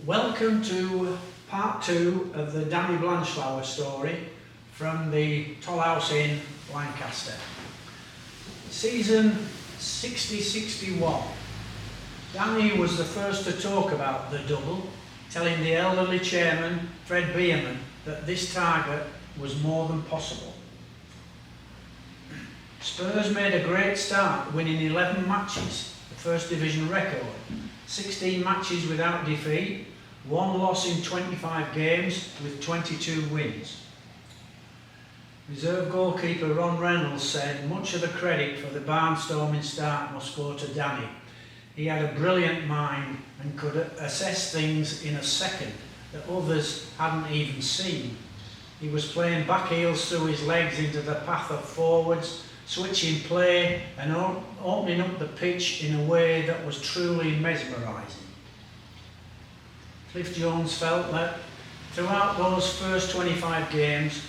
Welcome to part 2 of the Danny Blanchflower story from the Toll House Inn, Lancaster. Season 60-61. Danny was the first to talk about the double, telling the elderly chairman, Fred Beerman, that this target was more than possible. Spurs made a great start, winning 11 matches, the first division record, 16 matches without defeat, 1 loss in 25 games with 22 wins. Reserve goalkeeper Ron Reynolds said much of the credit for the barnstorming start must go to Danny. He had a brilliant mind and could assess things in a second that others hadn't even seen. He was playing back heels through his legs into the path of forwards, switching play and opening up the pitch in a way that was truly mesmerising. Cliff Jones felt that throughout those first 25 games,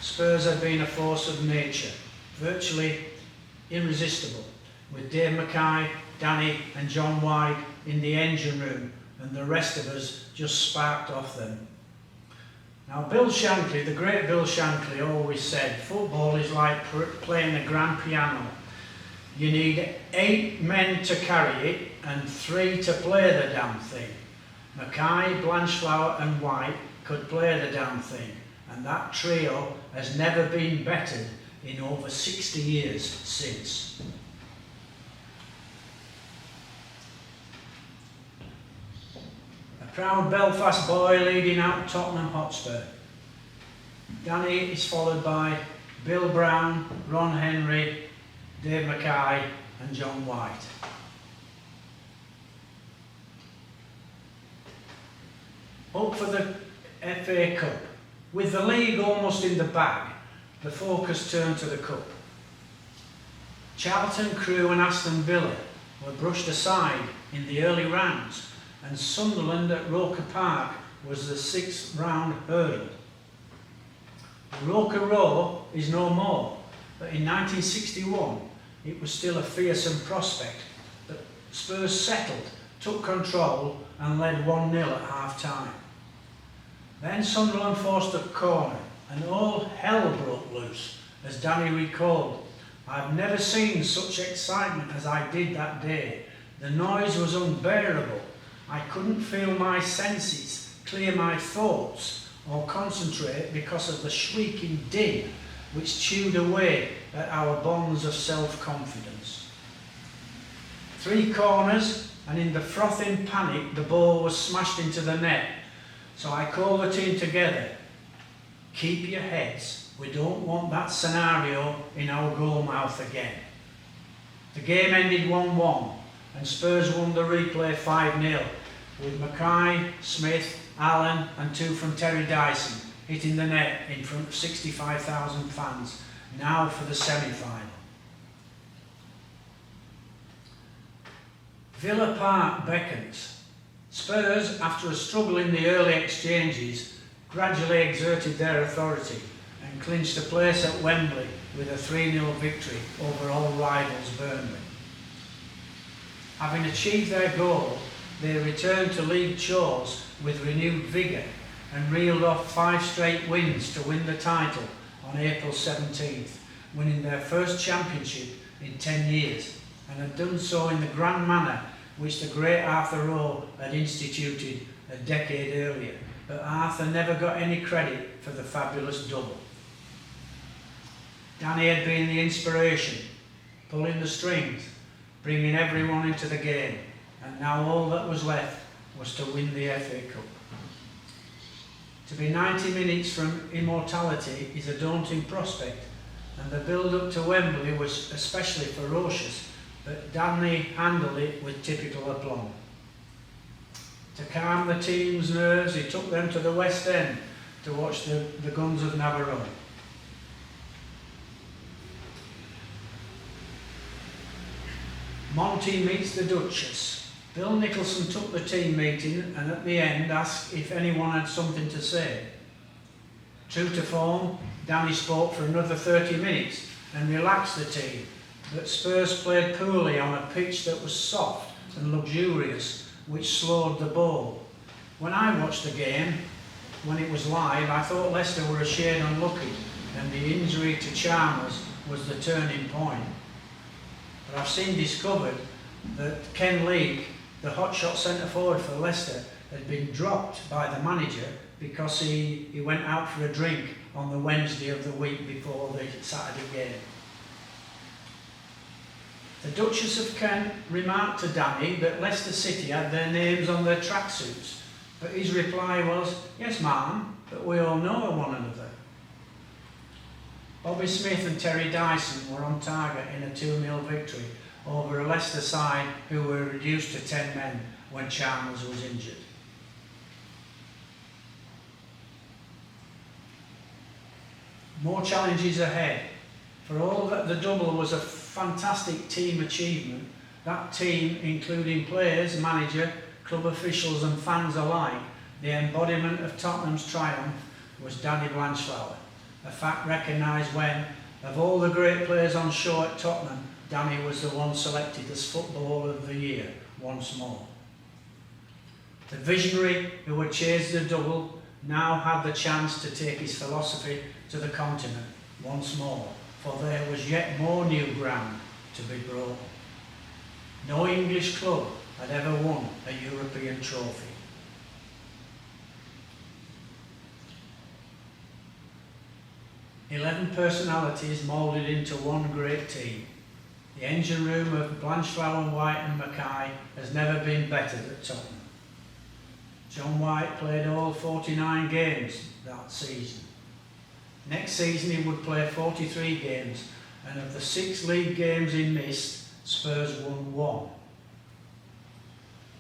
Spurs had been a force of nature, virtually irresistible, with Dave Mackay, Danny and John White in the engine room and the rest of us just sparked off them. Now Bill Shankly, the great Bill Shankly, always said football is like playing a grand piano. You need 8 men to carry it and 3 to play the damn thing. Mackay, Blanchflower and White could play the damn thing, and that trio has never been bettered in over 60 years since. A proud Belfast boy leading out Tottenham Hotspur. Danny is followed by Bill Brown, Ron Henry, Dave Mackay and John White. Up for the FA Cup. With the league almost in the bag, the focus turned to the Cup. Charlton, Crewe and Aston Villa were brushed aside in the early rounds, and Sunderland at Roker Park was the 6th round hurdle. Roker Row is no more, but in 1961 it was still a fearsome prospect. But Spurs settled, took control and led 1-0 at half-time. Then Sunderland forced a corner and all hell broke loose, as Danny recalled. I've never seen such excitement as I did that day. The noise was unbearable. I couldn't feel my senses, clear my thoughts or concentrate because of the shrieking din which chewed away at our bonds of self-confidence. 3 corners, and in the frothing panic the ball was smashed into the net. So I called the team together. Keep your heads. We don't want that scenario in our goal mouth again. The game ended 1-1 and Spurs won the replay 5-0 with Mackay, Smith, Allen and 2 from Terry Dyson hitting the net in front of 65,000 fans. Now for the semi-final. Villa Park beckons. Spurs, after a struggle in the early exchanges, gradually exerted their authority and clinched a place at Wembley with a 3-0 victory over all rivals Burnley. Having achieved their goal, they returned to league chores with renewed vigour and reeled off 5 straight wins to win the title on April 17th, winning their first championship in 10 years, and had done so in the grand manner which the great Arthur Rowe had instituted a decade earlier, but Arthur never got any credit for the fabulous double. Danny had been the inspiration, pulling the strings, bringing everyone into the game, and now all that was left was to win the FA Cup. To be 90 minutes from immortality is a daunting prospect, and the build-up to Wembley was especially ferocious, but Danny handled it with typical aplomb. To calm the team's nerves, he took them to the West End to watch the Guns of Navarone. Monty meets the Duchess. Bill Nicholson took the team meeting and at the end asked if anyone had something to say. True to form, Danny spoke for another 30 minutes and relaxed the team. But Spurs played poorly on a pitch that was soft and luxurious, which slowed the ball. When I watched the game, when it was live, I thought Leicester were a shade unlucky, and the injury to Chalmers was the turning point. But I've seen discovered that Ken Leake, the hotshot centre forward for Leicester, had been dropped by the manager because he went out for a drink on the Wednesday of the week before the Saturday game. The Duchess of Kent remarked to Danny that Leicester City had their names on their tracksuits, but his reply was, "Yes, ma'am, but we all know one another." Bobby Smith and Terry Dyson were on target in a 2-0 victory over a Leicester side who were reduced to 10 men when Chalmers was injured. More challenges ahead. For all that the double was a fantastic team achievement, that team, including players, manager, club officials and fans alike, the embodiment of Tottenham's triumph was Danny Blanchflower, a fact recognised when, of all the great players on show at Tottenham, Danny was the one selected as Footballer of the Year once more. The visionary who had chased the double now had the chance to take his philosophy to the continent once more, for there was yet more new ground to be broken. No English club had ever won a European trophy. "11 personalities moulded into one great team. The engine room of Blanchflower, White and Mackay has never been bettered at Tottenham. John White played all 49 games that season. Next season he would play 43 games, and of the 6 league games he missed, Spurs won 1.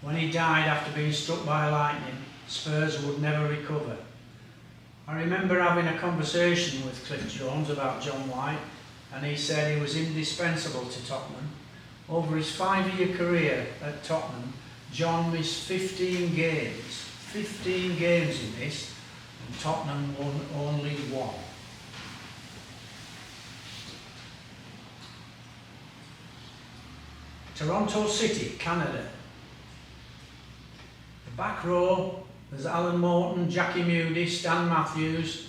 When he died after being struck by lightning, Spurs would never recover. I remember having a conversation with Cliff Jones about John White, and he said he was indispensable to Tottenham. Over his 5-year career at Tottenham, John missed 15 games. 15 games he missed, and Tottenham won only 1. Toronto City, Canada. The back row, there's Alan Morton, Jackie Moody, Stan Matthews,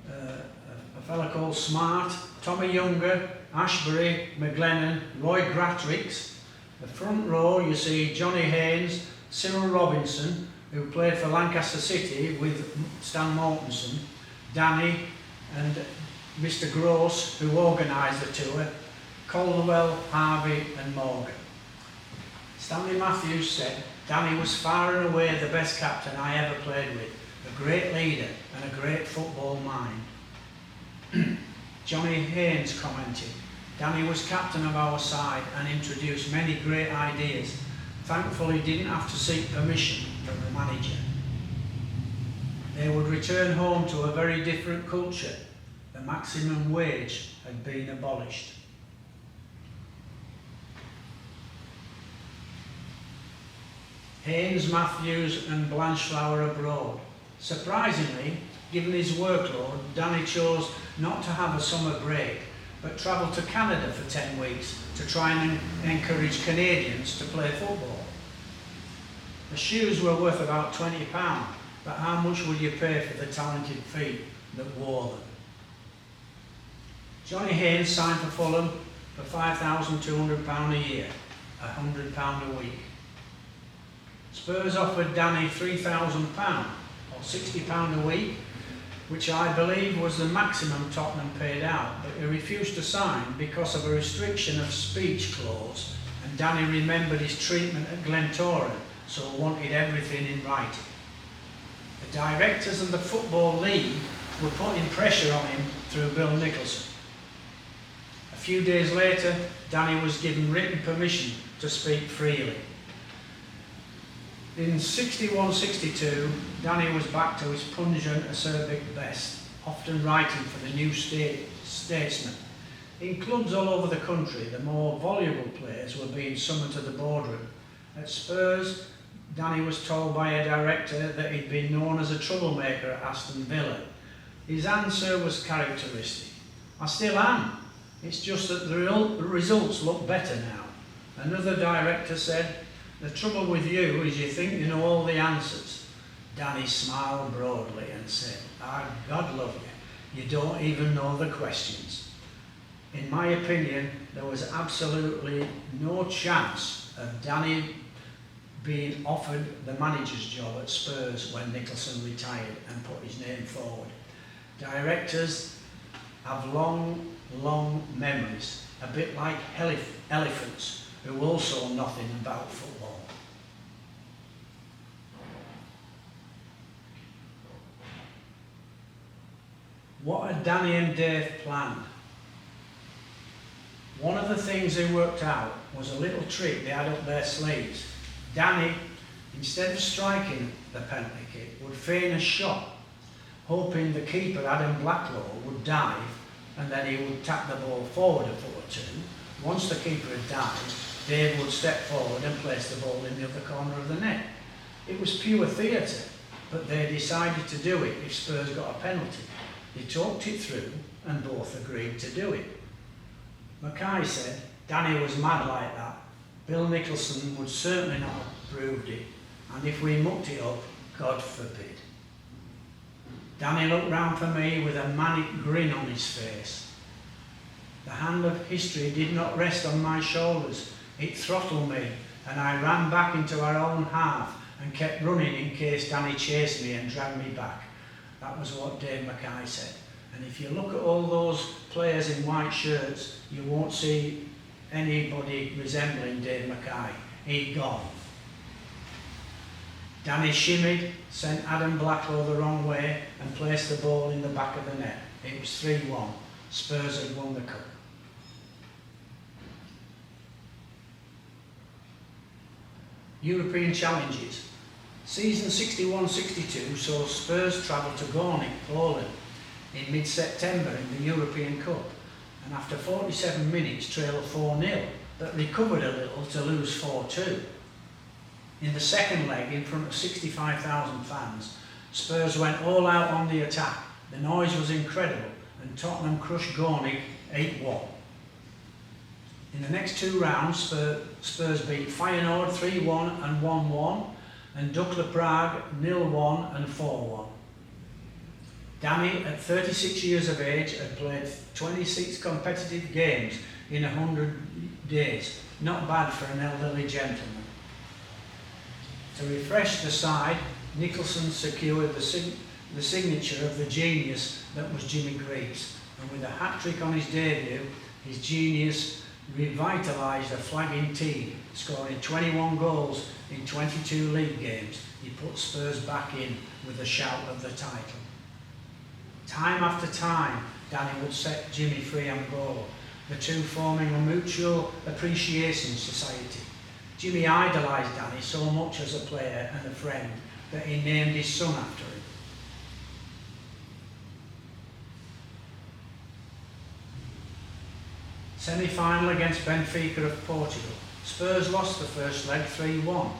a fella called Smart, Tommy Younger, Ashbury, McGlennon, Roy Gratrix. The front row you see Johnny Haynes, Cyril Robinson, who played for Lancaster City with Stan Mortensen, Danny and Mr Gross, who organised the tour, Caldwell, Harvey and Morgan. Stanley Matthews said, "Danny was far and away the best captain I ever played with, a great leader and a great football mind." Johnny Haynes commented, "Danny was captain of our side and introduced many great ideas. Thankfully he didn't have to seek permission from the manager." They would return home to a very different culture. The maximum wage had been abolished. Haynes, Matthews and Blanchflower abroad. Surprisingly, given his workload, Danny chose not to have a summer break, but travelled to Canada for 10 weeks to try and encourage Canadians to play football. The shoes were worth about £20, but how much would you pay for the talented feet that wore them? Johnny Haynes signed for Fulham for £5,200 a year, £100 a week. Spurs offered Danny £3,000 or £60 a week, which I believe was the maximum Tottenham paid out, but he refused to sign because of a restriction of speech clause, and Danny remembered his treatment at Glentoran, so wanted everything in writing. The directors and the Football League were putting pressure on him through Bill Nicholson. A few days later, Danny was given written permission to speak freely. In 61-62, Danny was back to his pungent, acerbic best, often writing for the New Statesman. In clubs all over the country, the more voluble players were being summoned to the boardroom. At Spurs, Danny was told by a director that he'd been known as a troublemaker at Aston Villa. His answer was characteristic. "I still am. It's just that the results look better now." Another director said, "The trouble with you is you think you know all the answers. Danny smiled broadly and said, "Ah, God love you, you don't even know the questions." In my opinion, there was absolutely no chance of Danny being offered the manager's job at Spurs when Nicholson retired and put his name forward. Directors have long memories, a bit like elephants who also know nothing about football. What had Danny and Dave planned? One of the things they worked out was a little trick they had up their sleeves. Danny, instead of striking the penalty kick, would feign a shot, hoping the keeper, Adam Blanchflower, would dive and then he would tap the ball forward a foot or two. Once the keeper had dived, Dave would step forward and place the ball in the other corner of the net. It was pure theatre, but they decided to do it if Spurs got a penalty. They talked it through and both agreed to do it. Mackay said Danny was mad like that. Bill Nicholson would certainly not have approved it, and if we mucked it up, God forbid. Danny looked round for me with a manic grin on his face. The hand of history did not rest on my shoulders. It throttled me, and I ran back into our own half and kept running in case Danny chased me and dragged me back. That was what Dave Mackay said. And if you look at all those players in white shirts, you won't see anybody resembling Dave Mackay. He'd gone. Danny shimmied, sent Adam Blanchflower the wrong way and placed the ball in the back of the net. It was 3-1. Spurs had won the cup. European challenges. Season 61-62 saw Spurs travel to Gornik, Poland, in mid-September in the European Cup, and after 47 minutes trailed 4-0, but recovered a little to lose 4-2. In the second leg, in front of 65,000 fans, Spurs went all out on the attack. The noise was incredible, and Tottenham crushed Gornik 8-1. In the next two rounds, Spurs beat Feyenoord 3-1 and 1-1, and Dukla Prague 0-1 and 4-1. Danny, at 36 years of age, had played 26 competitive games in 100 days. Not bad for an elderly gentleman. To refresh the side, Nicholson secured the signature of the genius that was Jimmy Greaves, and with a hat-trick on his debut, his genius revitalised a flagging team, scoring 21 goals in 22 league games. He put Spurs back in with a shout of the title. Time after time, Danny would set Jimmy free on goal, the two forming a mutual appreciation society. Jimmy idolised Danny so much as a player and a friend that he named his son after him. Semi-final against Benfica of Portugal. Spurs lost the first leg 3-1,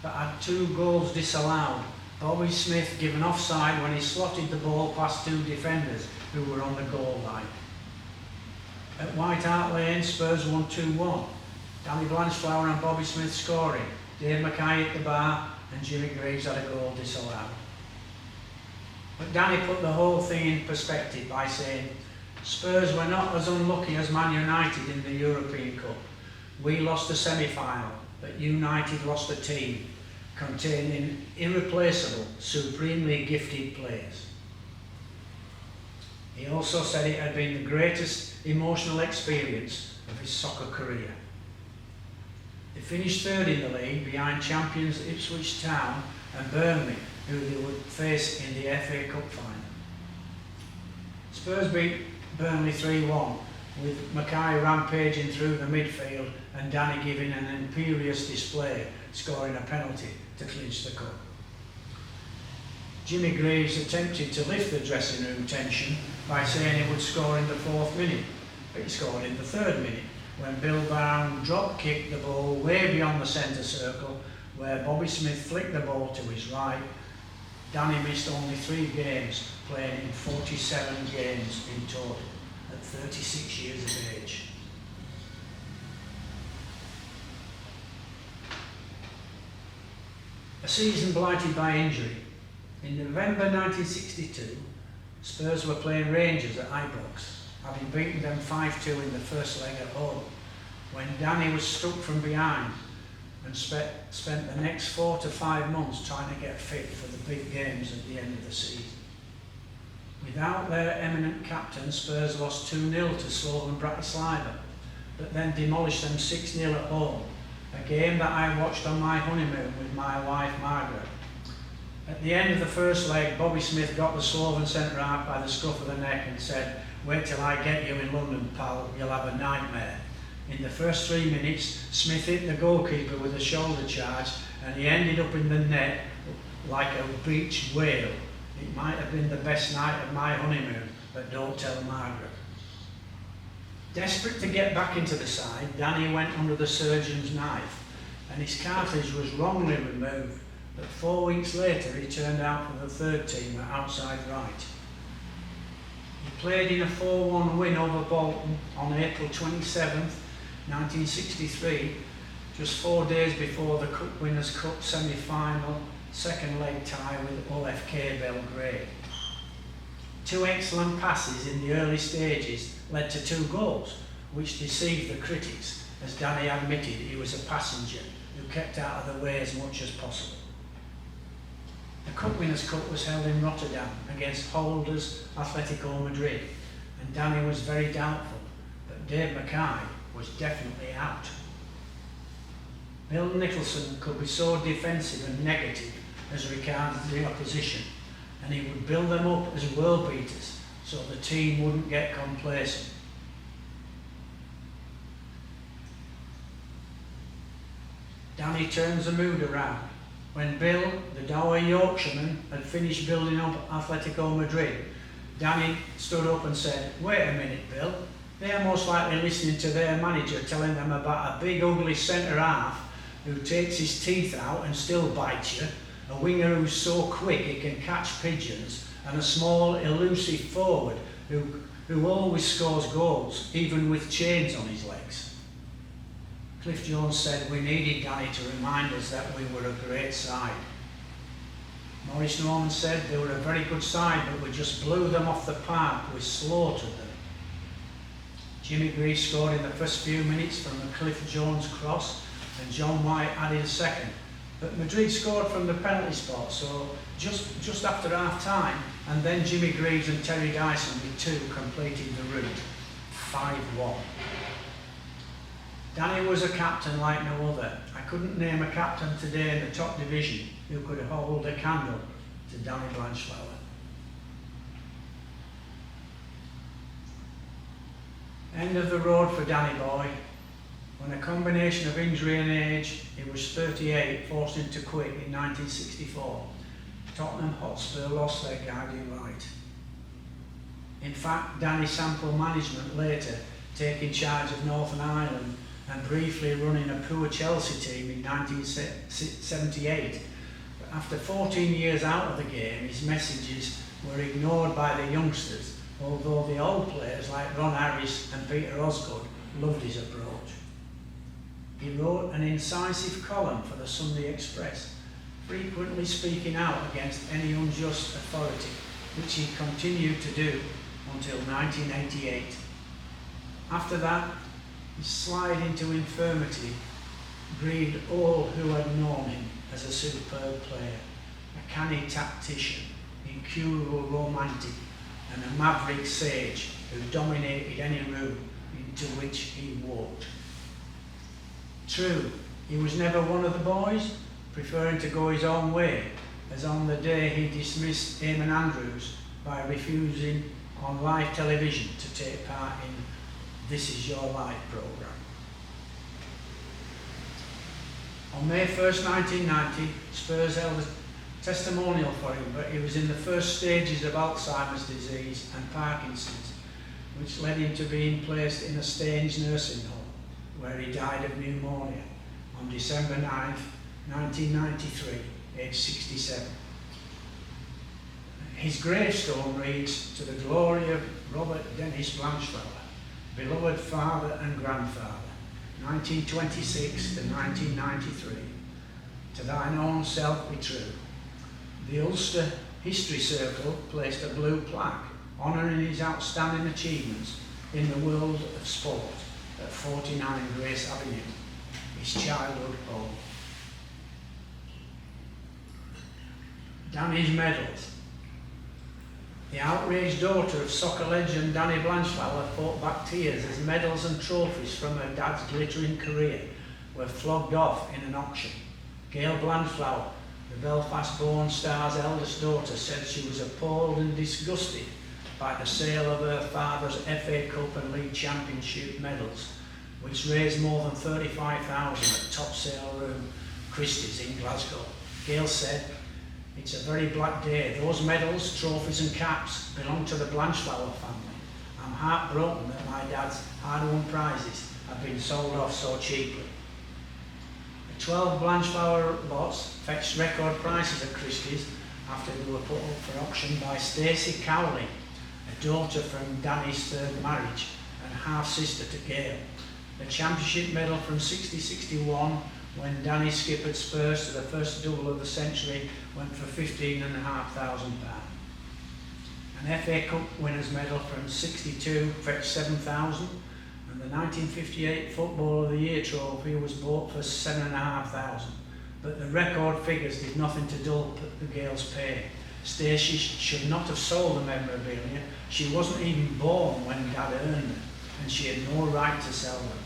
but had 2 goals disallowed. Bobby Smith given offside when he slotted the ball past 2 defenders who were on the goal line. At White Hart Lane, Spurs won 2-1. Danny Blanchflower and Bobby Smith scoring, Dave Mackay at the bar, and Jimmy Greaves had a goal disallowed. But Danny put the whole thing in perspective by saying, Spurs were not as unlucky as Man United in the European Cup. We lost the semi-final, but United lost a team containing irreplaceable, supremely gifted players. He also said it had been the greatest emotional experience of his soccer career. They finished third in the league behind champions Ipswich Town and Burnley, who they would face in the FA Cup final. Spurs beat Burnley 3-1, with Mackay rampaging through the midfield and Danny giving an imperious display, scoring a penalty to clinch the cup. Jimmy Greaves attempted to lift the dressing room tension by saying he would score in the 4th minute, but he scored in the 3rd minute, when Bill Brown drop-kicked the ball way beyond the centre circle, where Bobby Smith flicked the ball to his right. Danny missed only 3 games, playing in 47 games in total, at 36 years of age. A season blighted by injury. In November 1962, Spurs were playing Rangers at Ibrox, having beaten them 5-2 in the first leg at home, when Danny was struck from behind and spent the next 4 to 5 months trying to get fit for the big games at the end of the season. Without their eminent captain, Spurs lost 2-0 to Slovan Bratislava, but then demolished them 6-0 at home, a game that I watched on my honeymoon with my wife Margaret. At the end of the first leg, Bobby Smith got the Slovan centre-half by the scruff of the neck and said, "Wait till I get you in London, pal, you'll have a nightmare." In the first 3 minutes, Smith hit the goalkeeper with a shoulder charge and he ended up in the net like a beached whale. It might have been the best night of my honeymoon, but don't tell Margaret. Desperate to get back into the side, Danny went under the surgeon's knife and his cartilage was wrongly removed, but 4 weeks later he turned out for the third team at outside right. He played in a 4-1 win over Bolton on April 27th, 1963, just 4 days before the Cup Winners' Cup semi-final second leg tie with OFK Belgrade. 2 excellent passes in the early stages led to 2 goals, which deceived the critics, as Danny admitted he was a passenger who kept out of the way as much as possible. The Cup Winners' Cup was held in Rotterdam against holders Atletico Madrid, and Danny was very doubtful, but Dave Mackay was definitely out. Bill Nicholson could be so defensive and negative as regards the opposition, and he would build them up as world beaters so the team wouldn't get complacent. Danny turns the mood around. When Bill, the dour Yorkshireman, had finished building up Atletico Madrid, Danny stood up and said, "Wait a minute, Bill. They're most likely listening to their manager telling them about a big ugly centre-half who takes his teeth out and still bites you, a winger who's so quick he can catch pigeons, and a small, elusive forward who always scores goals, even with chains on his legs." Cliff Jones said we needed Danny to remind us that we were a great side. Maurice Norman said they were a very good side, but we just blew them off the park, we slaughtered them. Jimmy Greaves scored in the first few minutes from a Cliff Jones cross, and John White added a second. But Madrid scored from the penalty spot, so just after half time, and then Jimmy Greaves and Terry Dyson with 2 completed the route, 5-1. Danny was a captain like no other. I couldn't name a captain today in the top division who could hold a candle to Danny Blanchflower. End of the road for Danny Boy. When a combination of injury and age, he was 38, forced him to quit in 1964. Tottenham Hotspur lost their guiding light. In fact, Danny sampled management later, taking charge of Northern Ireland and briefly running a poor Chelsea team in 1978. But after 14 years out of the game, his messages were ignored by the youngsters, although the old players like Ron Harris and Peter Osgood loved his approach. He wrote an incisive column for the Sunday Express, frequently speaking out against any unjust authority, which he continued to do until 1988. After that, his slide into infirmity grieved all who had known him as a superb player, a canny tactician, incurable romantic, and a maverick sage who dominated any room into which he walked. True, he was never one of the boys, preferring to go his own way, as on the day he dismissed Eamon Andrews by refusing on live television to take part in This Is Your Life programme. On May 1st, 1990, Spurs held a testimonial for him, but he was in the first stages of Alzheimer's disease and Parkinson's, which led him to being placed in a Staines nursing home, where he died of pneumonia on December 9th, 1993, aged 67. His gravestone reads, "To the glory of Robert Dennis Blanchflower, beloved father and grandfather, 1926 to 1993. To thine own self be true. The Ulster History Circle placed a blue plaque honouring his outstanding achievements in the world of sport at 49 Grace Avenue, his childhood home. Danny's medals. The outraged daughter of soccer legend Danny Blanchflower fought back tears as medals and trophies from her dad's glittering career were flogged off in an auction. Gail Blanchflower, the Belfast-born star's eldest daughter, said she was appalled and disgusted by the sale of her father's FA Cup and League Championship medals, which raised more than $35,000 at Top Sale Room Christie's in Glasgow. Gail said, "It's a very black day. Those medals, trophies and caps belong to the Blanchflower family. I'm heartbroken that my dad's hard-won prizes have been sold off so cheaply." The 12 Blanchflower lots fetched record prices at Christie's after they were put up for auction by Stacey Cowley, a daughter from Danny's third marriage and half-sister to Gail. The championship medal from 60-61, when Danny skippered Spurs to the first double of the century, went for £15,500. An FA Cup winners medal from 62 fetched $7,000, and the 1958 Football of the Year trophy was bought for $7,500. But the record figures did nothing to dull the Gail's pay. Stacey should not have sold the memorabilia. She wasn't even born when Dad earned them, and she had no right to sell them.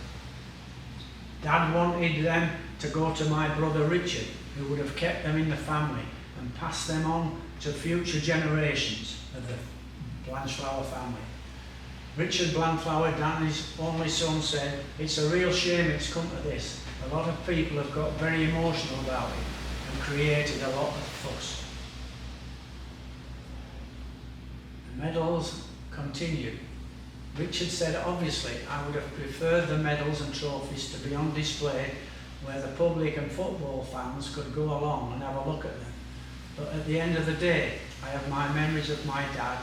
Dad wanted them to go to my brother Richard, who would have kept them in the family and passed them on to future generations of the Blanchflower family. Richard Blanchflower, Danny's only son, said, "It's a real shame it's come to this. A lot of people have got very emotional about it and created a lot of fuss." The medals continue. Richard said, "Obviously, I would have preferred the medals and trophies to be on display where the public and football fans could go along and have a look at them. But at the end of the day, I have my memories of my dad,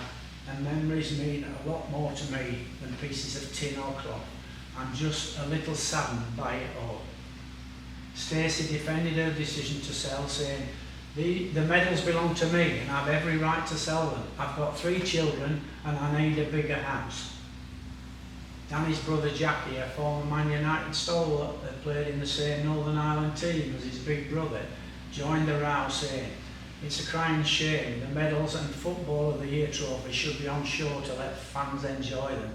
and memories mean a lot more to me than pieces of tin or cloth. I'm just a little saddened by it all." Stacey defended her decision to sell, saying, The medals belong to me and I have every right to sell them. I've got 3 children and I need a bigger house." Danny's brother Jackie, a former Man United stalwart that played in the same Northern Ireland team as his big brother, joined the row, saying, "It's a crying shame. The medals and Football of the Year trophy should be on show to let fans enjoy them.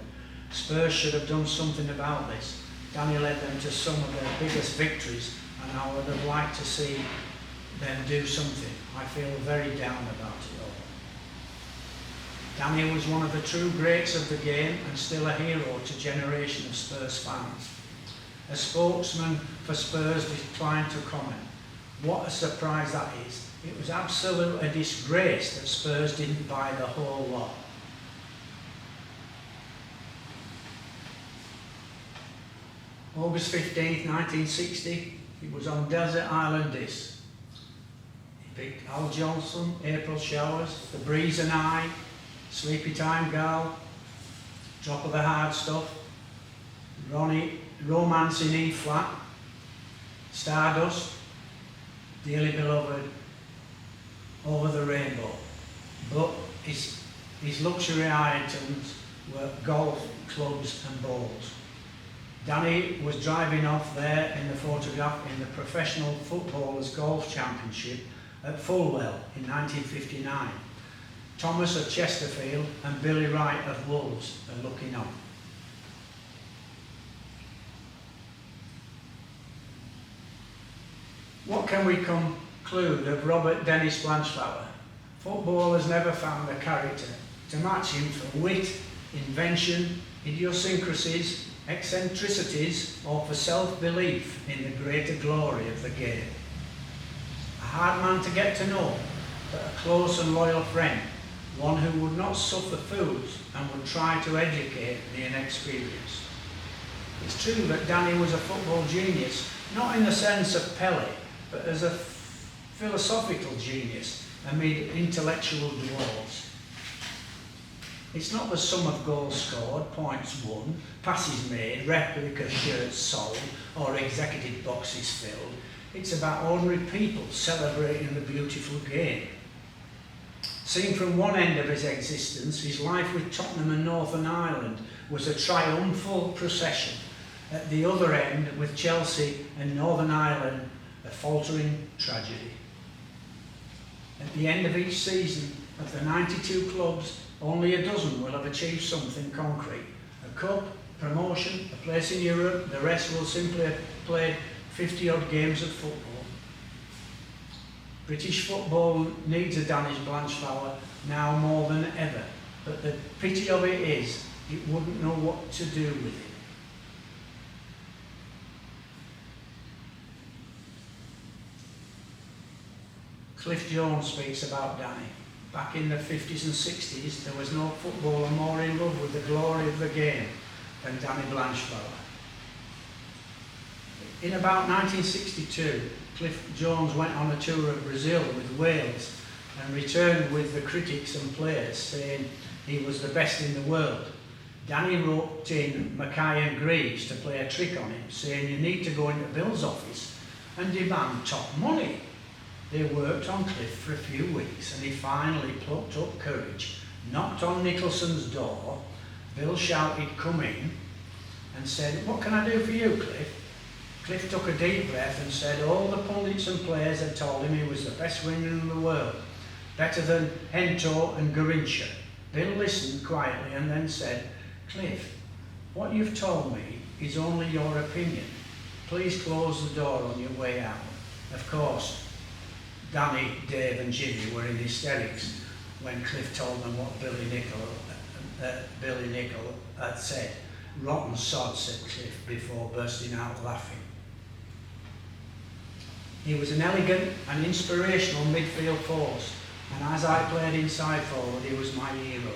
Spurs should have done something about this. Danny led them to some of their biggest victories and I would have liked to see them do something. I feel very down about it all." Danny was one of the true greats of the game and still a hero to a generation of Spurs fans. A spokesman for Spurs declined to comment. "What a surprise that is. It was absolutely a disgrace that Spurs didn't buy the whole lot." August 15th, 1960, he was on Desert Island Discs. He picked Al Johnson, April Showers, The Breeze and I, Sleepy Time Girl, Drop of the Hard Stuff, Ronnie, Romance in E Flat, Stardust, Dearly Beloved, Over the Rainbow. But his luxury items were golf clubs and balls. Danny was driving off there in the photograph in the Professional Footballers Golf Championship at Fulwell in 1959. Thomas of Chesterfield and Billy Wright of Wolves are looking on. What can we conclude of Robert Dennis Blanchflower? Football has never found a character to match him for wit, invention, idiosyncrasies, eccentricities, or for self-belief in the greater glory of the game. A hard man to get to know, but a close and loyal friend, one who would not suffer fools and would try to educate the inexperienced. It's true that Danny was a football genius, not in the sense of Pele, but as a philosophical genius amid intellectual dwarves. It's not the sum of goals scored, points won, passes made, replica shirts sold, or executive boxes filled. It's about ordinary people celebrating the beautiful game. Seen from one end of his existence, his life with Tottenham and Northern Ireland was a triumphal procession. At the other end, with Chelsea and Northern Ireland, a faltering tragedy. At the end of each season, of the 92 clubs, only a dozen will have achieved something concrete. A cup, promotion, a place in Europe, the rest will simply have played 50-odd games of football. British football needs a Danish Blanchflower now more than ever, but the pity of it is, it wouldn't know what to do with it. Cliff Jones speaks about Danny. Back in the 50s and 60s, there was no footballer more in love with the glory of the game than Danny Blanchflower. In about 1962, Cliff Jones went on a tour of Brazil with Wales and returned with the critics and players saying he was the best in the world. Danny wrote in Mackay and Greaves to play a trick on him, saying you need to go into Bill's office and demand top money. They worked on Cliff for a few weeks and he finally plucked up courage, knocked on Nicholson's door. Bill shouted, "Come in," and said, "What can I do for you, Cliff?" Cliff took a deep breath and said all the pundits and players had told him he was the best winger in the world, better than Hento and Garrincha. Bill listened quietly and then said, "Cliff, what you've told me is only your opinion. Please close the door on your way out." Of course, Danny, Dave and Jimmy were in hysterics when Cliff told them what Billy Nicol had said. "Rotten sod," said Cliff before bursting out laughing. He was an elegant and inspirational midfield force, and as I played inside forward, he was my hero.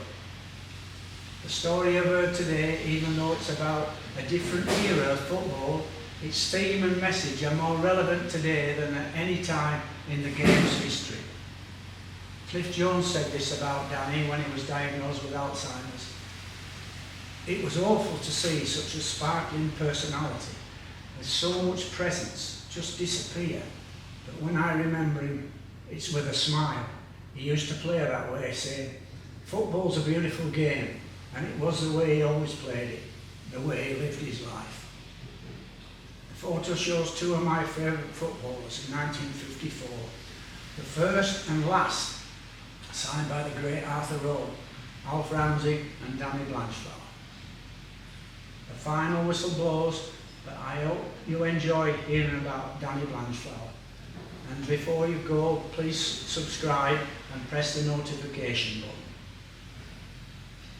The story I've heard today, even though it's about a different era of football, its theme and message are more relevant today than at any time in the game's history. Cliff Jones said this about Danny when he was diagnosed with Alzheimer's. "It was awful to see such a sparkling personality with so much presence just disappear. But when I remember him, it's with a smile. He used to play that way, saying, 'Football's a beautiful game,' and it was the way he always played it, the way he lived his life." The photo shows two of my favourite footballers in 1954, the first and last, signed by the great Arthur Rowe, Alf Ramsey and Danny Blanchflower. The final whistle blows, but I hope you enjoy hearing about Danny Blanchflower. And before you go, please subscribe and press the notification button.